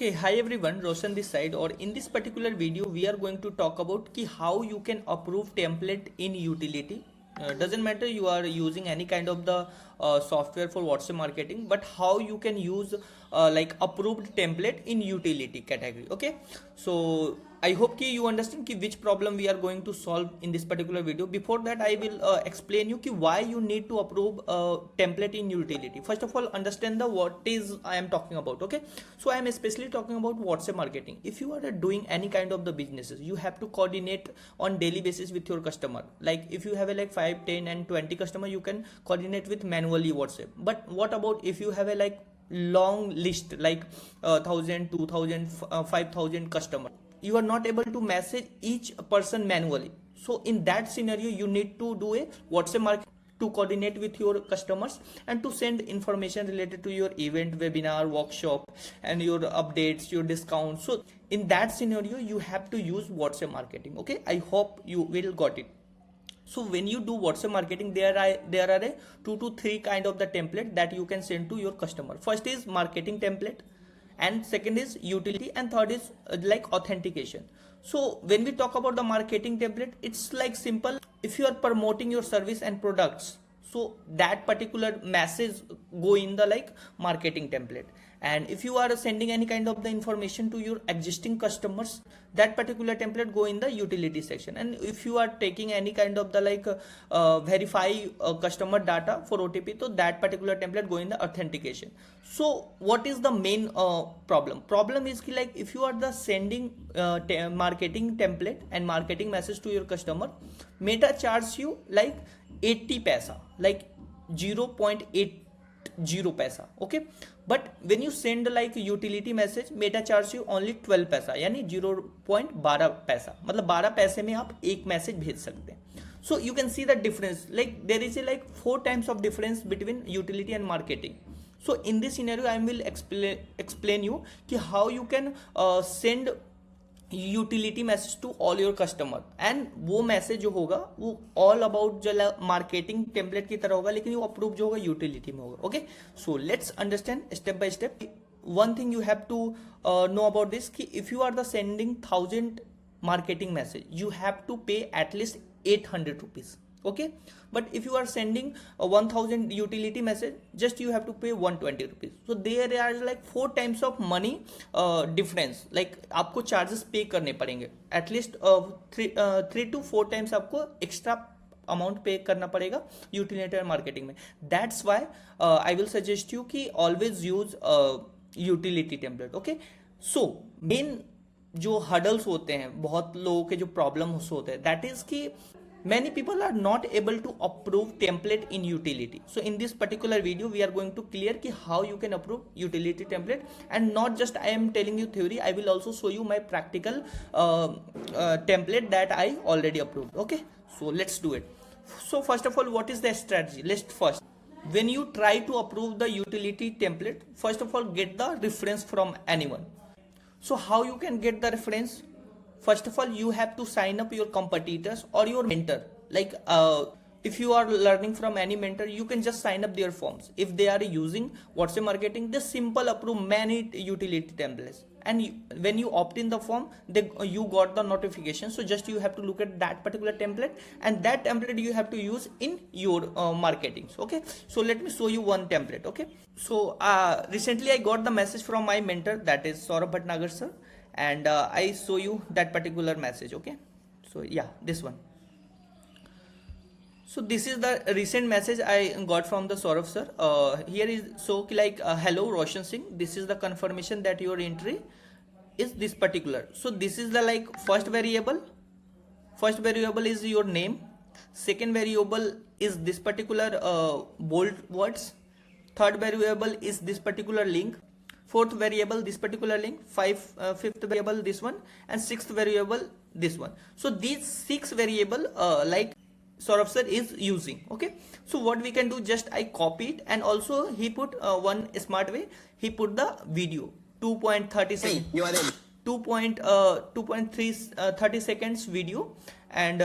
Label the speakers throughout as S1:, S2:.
S1: Okay, hi everyone, Roshan this side, or in this particular video we are going to talk about how you can approve template in utility. Doesn't matter you are using any kind of the software for WhatsApp marketing, but how you can use like approved template in utility category. Okay, so I hope ki you understand ki which problem we are going to solve in this particular video. Before that, I will explain you ki why you need to approve template in utility. First of all, understand the what is I am talking about. Okay, so I am especially talking about WhatsApp marketing. If you are doing any kind of the businesses, you have to coordinate on daily basis with your customer. Like if you have a like 5, 10 and 20 customer, you can coordinate with manually WhatsApp. But what about if you have a like long list like 1000, 2000, 5000 customer? You are not able to message each person manually. So in that scenario, you need to do a WhatsApp marketing to coordinate with your customers and to send information related to your event, webinar, workshop, and your updates, your discounts. So in that scenario, you have to use WhatsApp marketing. Okay, I hope you will got it. So when you do WhatsApp marketing, there are a 2 to 3 kind of the template that you can send to your customer. First is marketing template, and second is utility, and third is like authentication. So when we talk about the marketing template, it's like simple. If you are promoting your service and products, so that particular message go in the like marketing template. And if you are sending any kind of the information to your existing customers, that particular template go in the utility section. And if you are taking any kind of the like verify customer data for OTP, so that particular template go in the authentication. So what is the main problem is ki like if you are the sending marketing template and marketing message to your customer, Meta charge you like 80 paisa, like 0.80 paisa. Okay, but when you send like utility message, Meta charge you only 12 पैसा, यानी 0.12 पैसा, मतलब 12 पैसे में आप एक message भेज सकते हैं. So you can see the difference, like there is a like 4 times of difference between utility and marketing. So in this scenario I will explain you कि how you can send utility message to all your customer. And वो message जो होगा वो all about जो marketing template की तरह होगा, लेकिन वो अप्रूव जो होगा यूटिलिटी में होगा. Okay, so let's understand step by step. One thing you have to know about this कि if you are the sending 1000 marketing message, you have to pay at least 800 rupees. Okay, but if you are sending a 1000 utility message, just you have to pay 120 rupees. So there are like 4 times of money difference. Like आपको charges pay करने पड़ेंगे at least 3 to 4 times आपको extra amount pay करना पड़ेगा utility और marketing में. That's why I will suggest you कि always use utility template. Okay, so main जो हडल्स होते हैं, बहुत लोगों के जो प्रॉब्लम्स होते हैं, दैट इज कि many people are not able to approve template in utility. So in this particular video we are going to clear ki how you can approve utility template. And not just I am telling you theory, I will also show you my practical template that I already approved. Okay, so let's do it. So first of all, what is the strategy? Let's first, when you try to approve the utility template, first of all get the reference from anyone. So how you can get the reference? First of all, you have to sign up your competitors or your mentor. Like if you are learning from any mentor, you can just sign up their forms. If they are using WhatsApp marketing, they simple approve many utility templates. And when you opt in the form, you got the notification. So just you have to look at that particular template, and that template you have to use in your marketing. Okay, so let me show you one template. Okay, so recently I got the message from my mentor, that is Saurabh Bhatnagar sir. And I show you that particular message. Okay, so yeah, this one. So this is the recent message I got from the Saurabh sir. Here is so like hello Raushan Singh, this is the confirmation that your entry is this particular. So this is the like first variable is your name, second variable is this particular bold words, third variable is this particular link, fourth variable this particular link, fifth variable this one, and sixth variable this one. So these 6 variable like Saurabh sir is using. Okay, so what we can do, just I copy it, and also he put one smart way, he put the video 2.30 seconds, 2.30 seconds video, and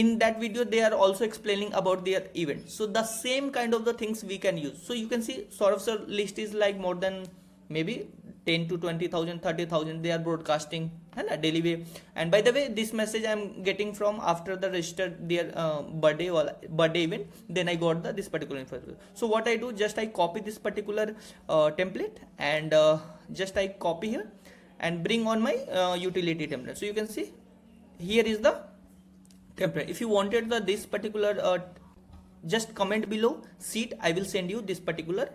S1: in that video they are also explaining about their event. So the same kind of the things we can use. So you can see Saurabh sir list is like more than maybe 10 to 20,000 30,000 they are broadcasting है ना daily way. And by the way, this message I am getting from after the registered their birthday event, then I got this particular information. So what I do, just I copy this particular template and just I copy here and bring on my utility template. So you can see here is the template. If you wanted this particular just comment below sheet, I will send you this particular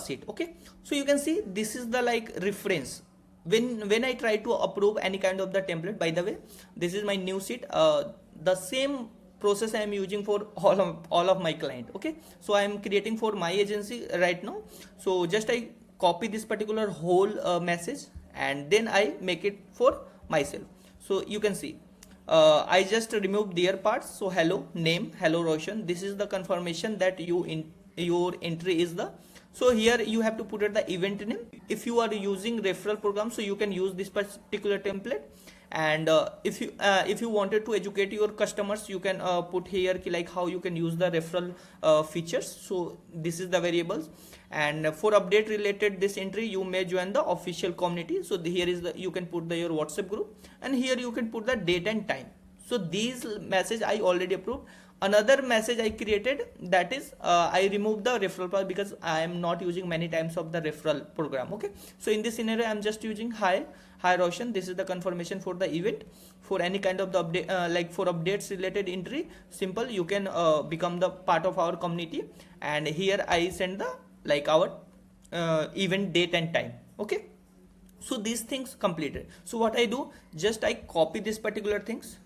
S1: sheet. Okay, so you can see this is the like reference when I try to approve any kind of the template. By the way, this is my new sheet. The same process I am using for all of my client. Okay, so I am creating for my agency right now. So just I copy this particular whole message and then I make it for myself. So you can see I just remove their parts. So hello name, hello Raushan, this is the confirmation that your entry is the. So here you have to put it the event name. If you are using referral program, so you can use this particular template. And if you wanted to educate your customers, you can put here like how you can use the referral features. So this is the variables. And for update related this entry, you may join the official community. So here is the, you can put your WhatsApp group, and here you can put the date and time. So these message I already approved. Another message I created, that is I removed the referral part because I am not using many times of the referral program. Okay, so in this scenario I am just using hi Raushan, this is the confirmation for the event. For any kind of the update like for updates related entry, simple, you can become the part of our community, and here I send the like our event date and time. Okay, so these things completed. So what I do, just I copy this particular things,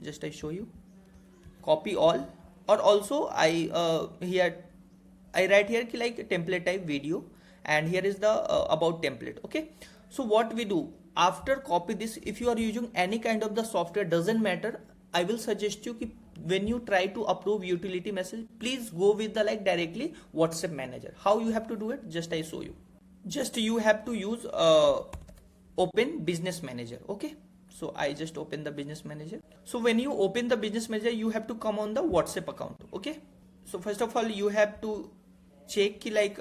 S1: just I show you, copy all, or also I here I write here like template type video, and here is the about template. Okay, so what we do after copy this, if you are using any kind of the software, doesn't matter, I will suggest you when you try to approve utility message, please go with the like directly WhatsApp manager. How you have to do it, just I show you. Just you have to use open business manager. Okay, so I just open the business manager. So when you open the business manager, you have to come on the WhatsApp account. Okay, so first of all you have to check like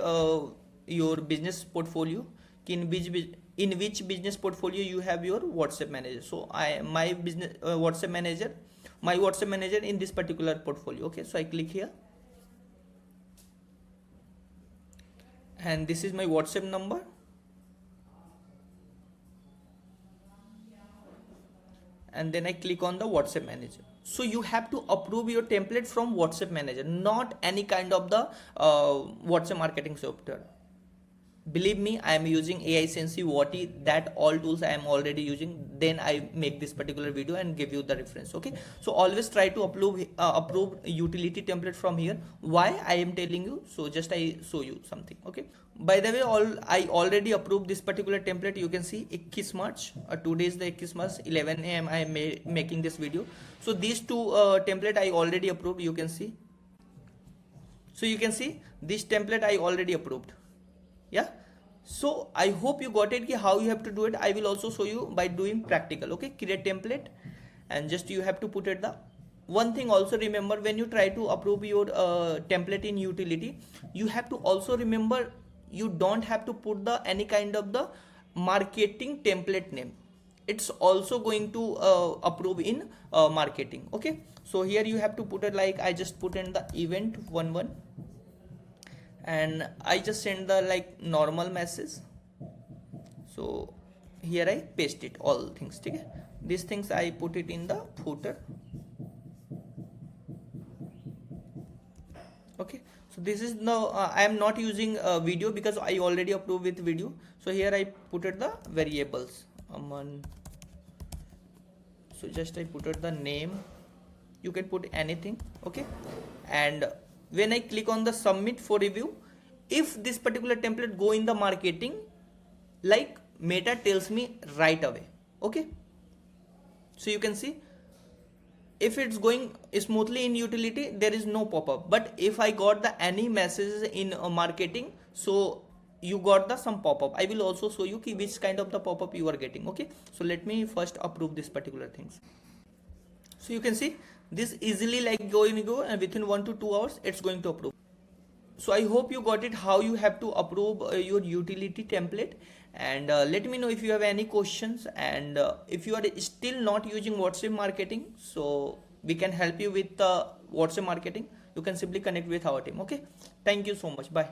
S1: your business portfolio, in which business portfolio you have your WhatsApp manager. So my business WhatsApp manager in this particular portfolio. Okay, so I click here, and this is my WhatsApp number. And then I click on the WhatsApp manager. So you have to approve your template from WhatsApp manager, not any kind of the WhatsApp marketing software. Believe me, I am using AI Sensi, that all tools I am already using. Then I make this particular video and give you the reference. Okay, so always try to approve utility template from here. Why I am telling you, so just I show you something. Okay, by the way, I already approved this particular template. You can see 21 March, today is the 21 March 11 AM I am making this video. So these two template I already approved. You can see, so you can see this template I already approved. Yeah, so I hope you got it how you have to do it. I will also show you by doing practical. Okay, create template, and just you have to put it the one thing. Also remember, when you try to approve your template in utility, you have to also remember, you don't have to put the any kind of the marketing template name. It's also going to approve in marketing. Okay, so here you have to put it like I just put in the event 11, and I just send the like normal message. So here I paste it all things. Okay, these things I put it in the footer. Okay, so this is no I am not using video because I already approved with video. So here I put it the variables. So just I put it the name, you can put anything. Okay, and when I click on the submit for review, if this particular template go in the marketing, like Meta tells me right away. Okay, so you can see if it's going smoothly in utility, there is no pop-up. But if I got the any messages in marketing, so you got the some pop-up. I will also show you which kind of the pop-up you are getting. Okay, so let me first approve this particular things. So you can see this easily like go and within 1 to 2 hours it's going to approve. So I hope you got it how you have to approve your utility template. And let me know if you have any questions, and if you are still not using WhatsApp marketing, so we can help you with WhatsApp marketing. You can simply connect with our team. Okay, thank you so much. Bye.